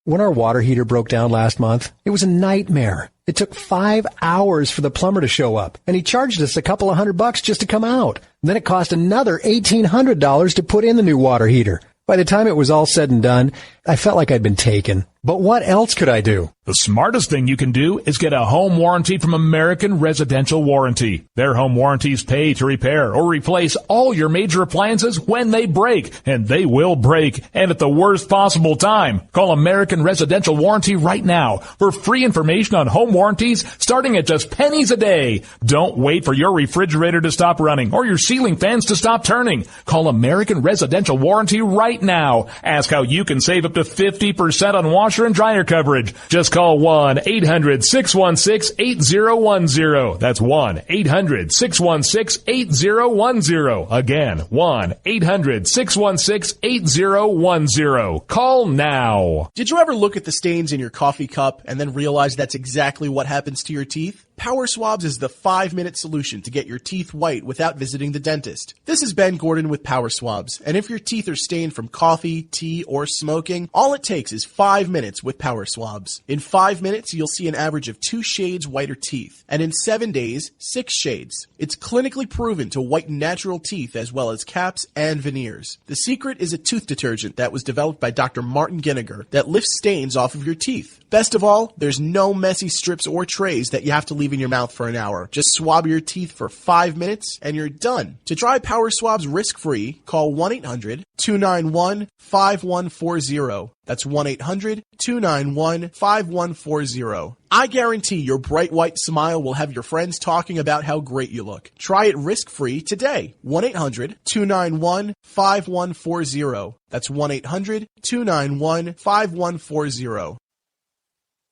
When our water heater broke down last month, it was a nightmare. It took 5 hours for the plumber to show up, and he charged us a couple of $100 just to come out. And then it cost another $1,800 to put in the new water heater. By the time it was all said and done, I felt like I'd been taken. But what else could I do? The smartest thing you can do is get a home warranty from American Residential Warranty. Their home warranties pay to repair or replace all your major appliances when they break, and they will break, and at the worst possible time. Call American Residential Warranty right now for free information on home warranties starting at just pennies a day. Don't wait for your refrigerator to stop running or your ceiling fans to stop turning. Call American Residential Warranty right now. Ask how you can save up to 50% on washer and dryer coverage. Just call 1-800-616-8010. That's 1-800-616-8010. Again, 1-800-616-8010. Call now. Did you ever look at the stains in your coffee cup and then realize that's exactly what happens to your teeth? Power Swabs is the 5-minute solution to get your teeth white without visiting the dentist. This is Ben Gordon with Power Swabs, and if your teeth are stained from coffee, tea, or smoking, all it takes is 5 minutes with Power Swabs. In 5 minutes, you'll see an average of 2 shades whiter teeth, and in 7 days, 6 shades. It's clinically proven to whiten natural teeth as well as caps and veneers. The secret is a tooth detergent that was developed by Dr. Martin Ginniger that lifts stains off of your teeth. Best of all, there's no messy strips or trays that you have to leave in your mouth for an hour. Just swab your teeth for 5 minutes and you're done. To try Power Swabs risk-free, call 1-800-291-5140. That's 1-800-291-5140. I guarantee your bright white smile will have your friends talking about how great you look. Try it risk-free today. 1-800-291-5140. That's 1-800-291-5140.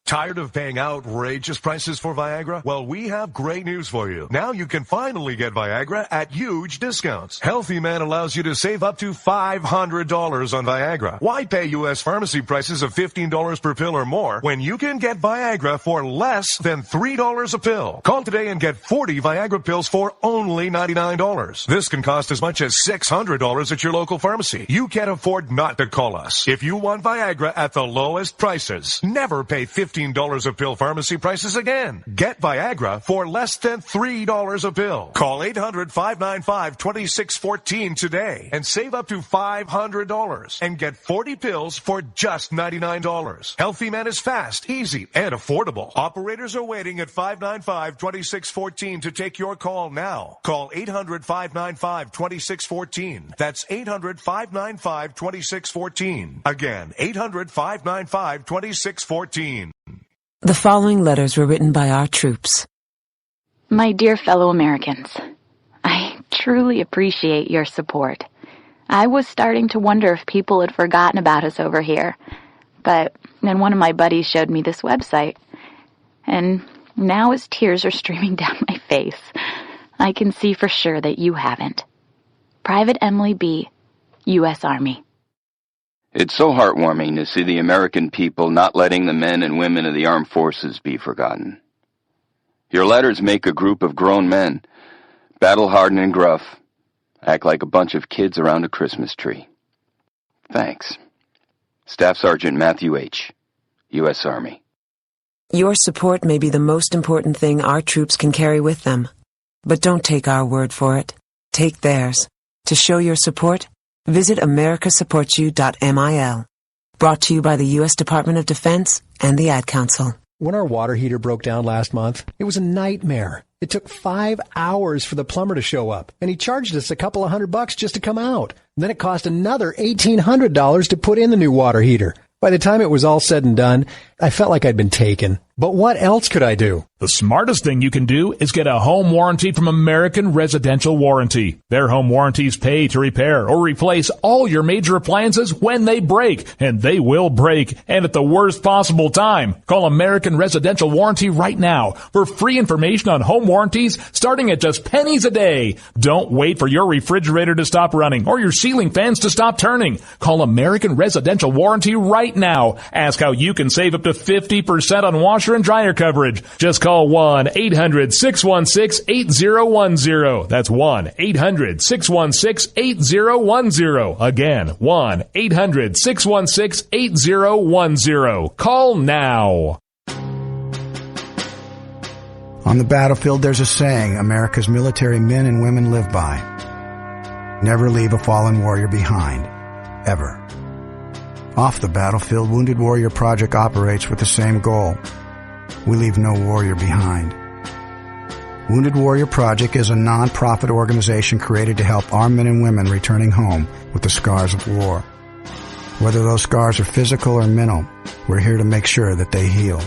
Tired of paying outrageous prices for Viagra? Well, we have great news for you. Now you can finally get Viagra at huge discounts. Healthy Man allows you to save up to $500 on Viagra. Why pay U.S. pharmacy prices of $15 per pill or more when you can get Viagra for less than $3 a pill? Call today and get 40 Viagra pills for only $99. This can cost as much as $600 at your local pharmacy. You can't afford not to call us. If you want Viagra at the lowest prices, never pay $15 a pill pharmacy prices again. Get Viagra for less than $3 a pill. Call 800-595-2614 today and save up to $500 and get 40 pills for just $99. Healthy Man is fast, easy, and affordable. Operators are waiting at 595-2614 to take your call now. Call 800-595-2614. That's 800-595-2614. Again, 800-595-2614. The following letters were written by our troops. My dear fellow Americans, I truly appreciate your support. I was starting to wonder if people had forgotten about us over here, but then one of my buddies showed me this website, and now as tears are streaming down my face, I can see for sure that you haven't. Private Emily B., U.S. Army. It's so heartwarming to see the American people not letting the men and women of the armed forces be forgotten. Your letters make a group of grown men, battle-hardened and gruff, act like a bunch of kids around a Christmas tree. Thanks. Staff Sergeant Matthew H., U.S. Army. Your support may be the most important thing our troops can carry with them. But don't take our word for it. Take theirs. To show your support, visit americasupportsyou.mil. Brought to you by the U.S. Department of Defense and the Ad Council. When our water heater broke down last month, it was a nightmare. It took 5 hours for the plumber to show up, and he charged us a couple of $100 just to come out. And then it cost another $1,800 to put in the new water heater. By the time it was all said and done, I felt like I'd been taken. But what else could I do? The smartest thing you can do is get a home warranty from American Residential Warranty. Their home warranties pay to repair or replace all your major appliances when they break, and they will break, and at the worst possible time. Call American Residential Warranty right now for free information on home warranties starting at just pennies a day. Don't wait for your refrigerator to stop running or your ceiling fans to stop turning. Call American Residential Warranty right now. Ask how you can save up to to 50% on washer and dryer coverage. Just call 1-800-616-8010. That's 1-800-616-8010. Again, 1-800-616-8010. Call now. On the battlefield, there's a saying America's military men and women live by. Never leave a fallen warrior behind. Ever. Off the battlefield, Wounded Warrior Project operates with the same goal. We leave no warrior behind. Wounded Warrior Project is a non-profit organization created to help our men and women returning home with the scars of war. Whether those scars are physical or mental, we're here to make sure that they heal.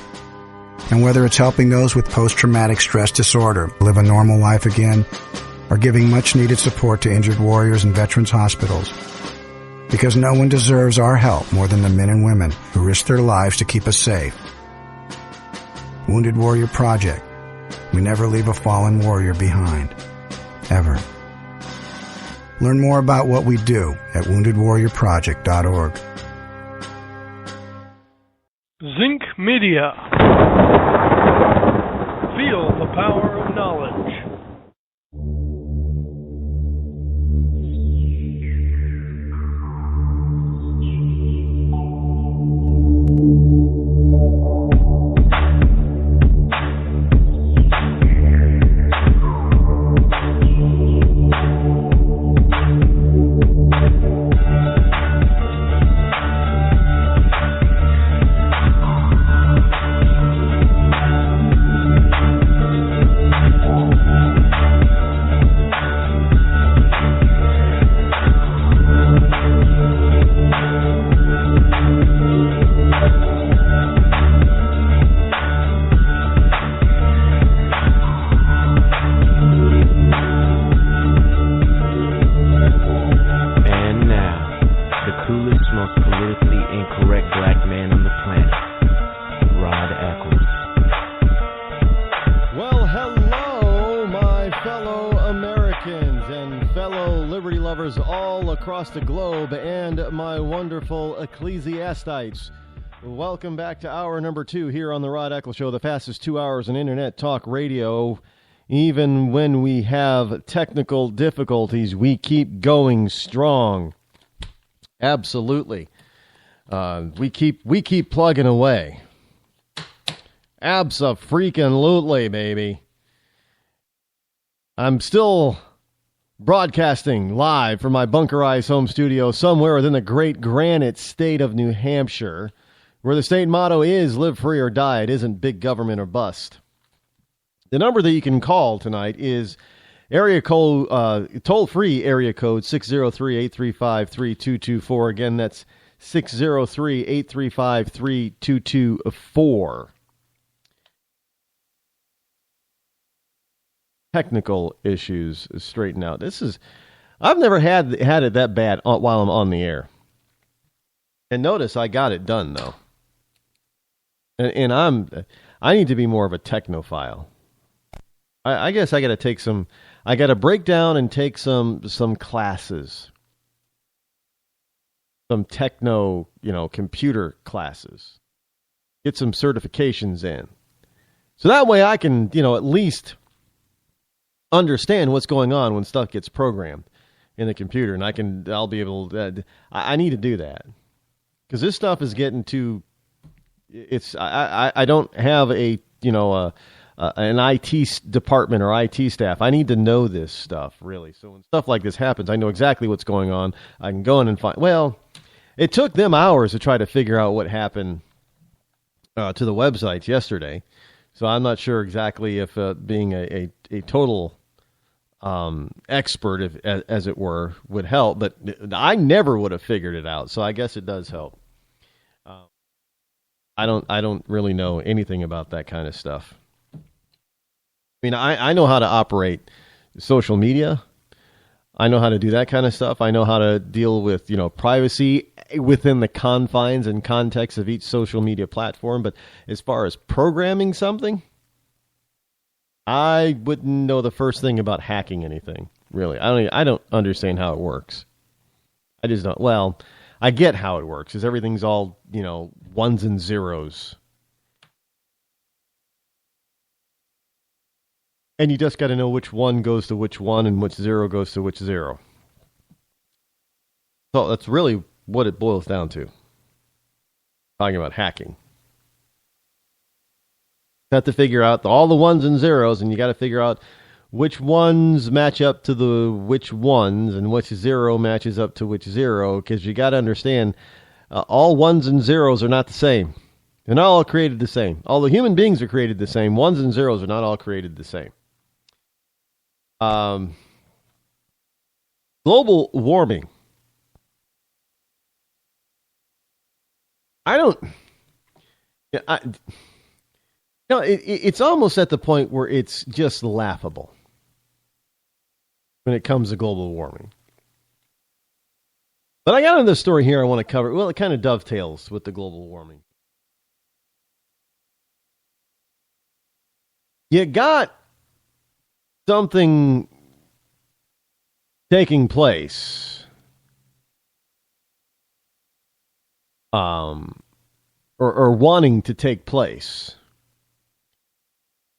And whether it's helping those with post-traumatic stress disorder live a normal life again, or giving much-needed support to injured warriors in veterans' hospitals. Because no one deserves our help more than the men and women who risk their lives to keep us safe. Wounded Warrior Project. We never leave a fallen warrior behind. Ever. Learn more about what we do at woundedwarriorproject.org. Zinc Media. Feel the power of knowledge. The globe and my wonderful ecclesiastites. Welcome back to hour number 2 here on the Rod Eccles Show, the fastest 2 hours in internet talk radio. Even when we have technical difficulties, we keep going strong. Absolutely. We keep plugging away. Abso-freaking-lutely, baby. I'm still broadcasting live from my bunkerized home studio somewhere within the great granite state of New Hampshire, where the state motto is live free or die. It isn't big government or bust. The number that you can call tonight is area code, toll-free area code 603-835-3224. Again, that's 603-835-3224. Technical issues straighten out. I've never had it that bad while I'm on the air. And notice I got it done though. And I need to be more of a technophile. I guess I got to break down and take some classes. Some techno, computer classes. Get some certifications in. So that way I can, at least understand what's going on when stuff gets programmed in the computer, and I'll be able to, I need to do that because this stuff is getting too, I don't have an IT department or IT staff. I need to know this stuff really. So when stuff like this happens, I know exactly what's going on. I can go in and find, it took them hours to try to figure out what happened to the websites yesterday. So I'm not sure exactly if being a total expert, as it were, would help. But I never would have figured it out. So I guess it does help. I don't really know anything about that kind of stuff. I mean, I know how to operate social media. I know how to do that kind of stuff. I know how to deal with, privacy within the confines and context of each social media platform. But as far as programming something, I wouldn't know the first thing about hacking anything, really. I don't understand how it works. I just don't. Well, I get how it works, because everything's all, ones and zeros. And you just got to know which one goes to which one and which zero goes to which zero. So that's really what it boils down to. Talking about hacking. You have to figure out all the ones and zeros, and you got to figure out which ones match up to the which ones and which zero matches up to which zero, because you got to understand all ones and zeros are not the same. They're not all created the same. Although human beings are created the same, ones and zeros are not all created the same. Global warming. It's almost at the point where it's just laughable when it comes to global warming. But I got another story here I want to cover. Well, it kind of dovetails with the global warming. You got something taking place, or wanting to take place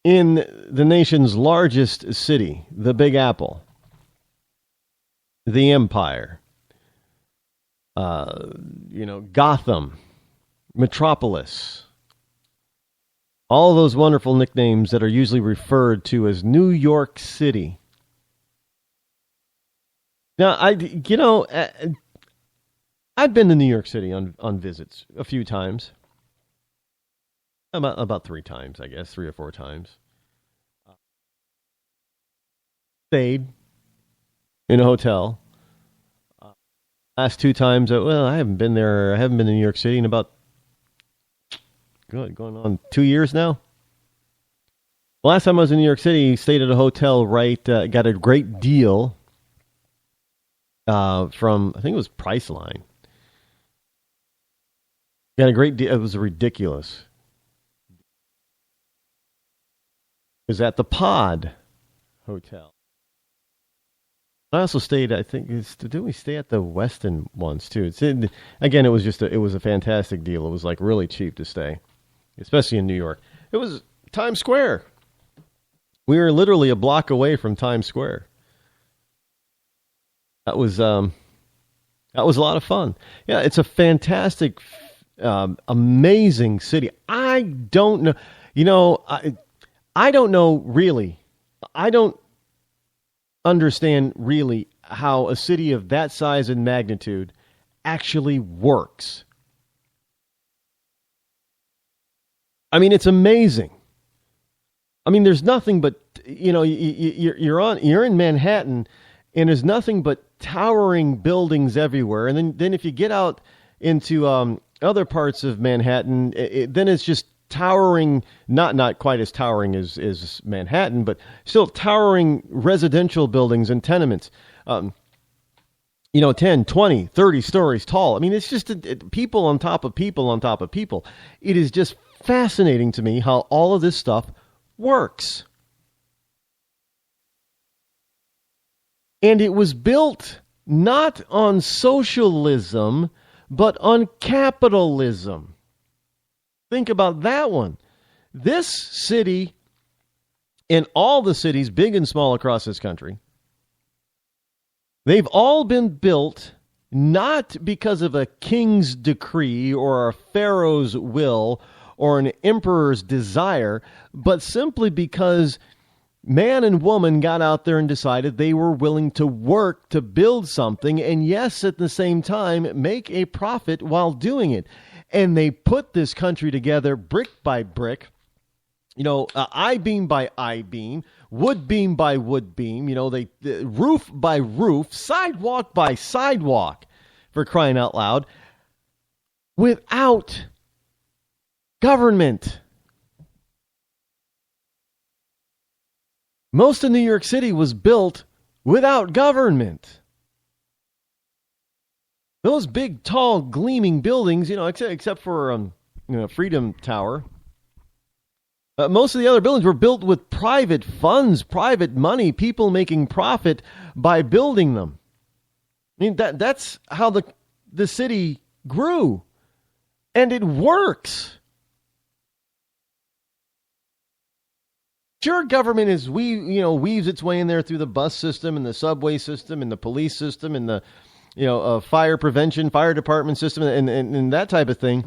in the nation's largest city, the Big Apple, the Empire, Gotham, Metropolis, all those wonderful nicknames that are usually referred to as New York City. Now, I've been to New York City on visits a few times. About 3 times, I guess, 3 or 4 times. Stayed in a hotel. Last 2 times, I haven't been there. I haven't been to New York City in about going on 2 years now. The last time I was in New York City, stayed at a hotel, got a great deal from, I think it was Priceline. Got a great deal. It was ridiculous. It was at the Pod Hotel. I also stayed, I think, didn't we stay at the Westin once too? Again, it was a fantastic deal. It was like really cheap to stay, especially in New York. It was Times Square. We were literally a block away from Times Square. That was a lot of fun. Yeah, it's a fantastic, amazing city. I don't know, I don't know really. I don't understand really how a city of that size and magnitude actually works. I mean, it's amazing. I mean, there's nothing but, you're in Manhattan, and there's nothing but towering buildings everywhere. And then if you get out into other parts of Manhattan, then it's just towering, not quite as towering as Manhattan, but still towering residential buildings and tenements, 10, 20, 30 stories tall. I mean, it's just people on top of people on top of people. It is just fascinating to me how all of this stuff works. And it was built not on socialism, but on capitalism. Think about that one. This city, and all the cities, big and small across this country, they've all been built not because of a king's decree or a pharaoh's will or an emperor's desire, but simply because man and woman got out there and decided they were willing to work to build something, and yes, at the same time, make a profit while doing it. And they put this country together brick by brick, I-beam by I-beam, wood beam by wood beam, roof by roof, sidewalk by sidewalk, for crying out loud, without government. Most of New York City was built without government. Those big, tall, gleaming buildings, except for Freedom Tower, most of the other buildings were built with private funds, private money, people making profit by building them. I mean, that's how the city grew, and it works. Sure, government is weaves its way in there through the bus system and the subway system and the police system and the fire prevention, fire department system and that type of thing.